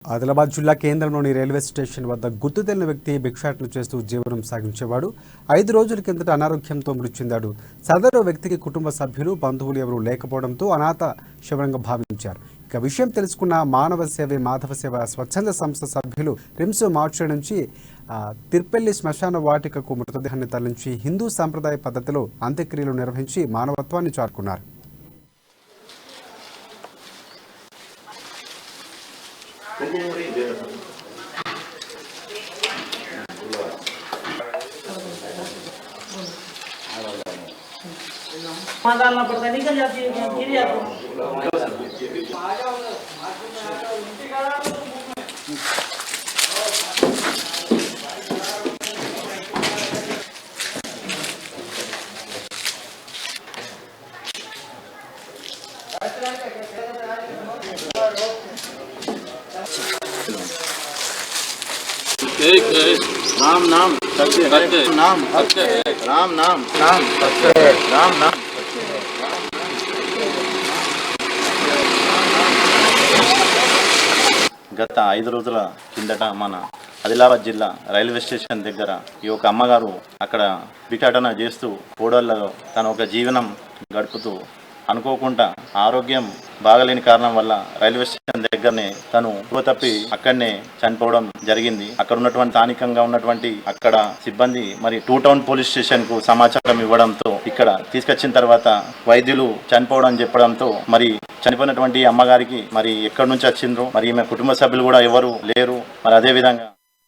ఆదిలాబాద్ జిల్లా కేంద్రంలోని railway station వద్ద గుర్తు తెలియని వ్యక్తి భిక్షాటన చేస్తూ జీవనం సాగించేవాడు. 5 రోజుల కిందట అనారోగ్యంతో మృతి చెందాడు. సదరు వ్యక్తికి కుటుంబ సభ్యులు, బంధువులు ఎవరూ లేకపోవడంతో అనాథ శవంగా భావించారు. ఇక విషయం తెలుసుకున్న మానవ సేవ మాధవ సేవ స్వచ్ఛంద సంస్థ సభ్యులు రిమ్స్ మార్చి నుంచి తిర్పెల్లి శ్మశాన వాటికకు మృతదేహాన్ని తరలించి హిందూ సాంప్రదాయ పద్ధతిలో అంత్యక్రియలు నిర్వహించి మానవత్వాన్ని చాటుకున్నారు. डालना पड़ता है, निकल जाती है, गिर जाती है। राम नाम सत्य है, नाम सत्य है, राम नाम नाम सत्य है, राम नाम। గత 5 రోజుల కిందట మన ఆదిలాబాద్ జిల్లా రైల్వే స్టేషన్ దగ్గర ఈ ఒక అమ్మగారు అక్కడ భిక్షాటన చేస్తూ కోడళ్ళలో తన ఒక జీవనం గడుపుతూ అనుకోకుండా ఆరోగ్యం బాగలేని కారణం వల్ల రైల్వే స్టేషన్ దగ్గరనే తను తప్పి అక్కడనే చనిపోవడం జరిగింది. అక్కడ ఉన్నటువంటి స్థానికంగా ఉన్నటువంటి అక్కడ సిబ్బంది మరి 2 టౌన్ పోలీస్ స్టేషన్ కు సమాచారం ఇవ్వడంతో ఇక్కడ తీసుకొచ్చిన తర్వాత వైద్యులు చనిపోవడం చెప్పడంతో మరి చనిపోయినటువంటి అమ్మగారికి మరి ఎక్కడి నుంచి వచ్చిండ్రు, మరి ఈమె కుటుంబ సభ్యులు కూడా ఎవరు లేరు. మరి అదే విధంగా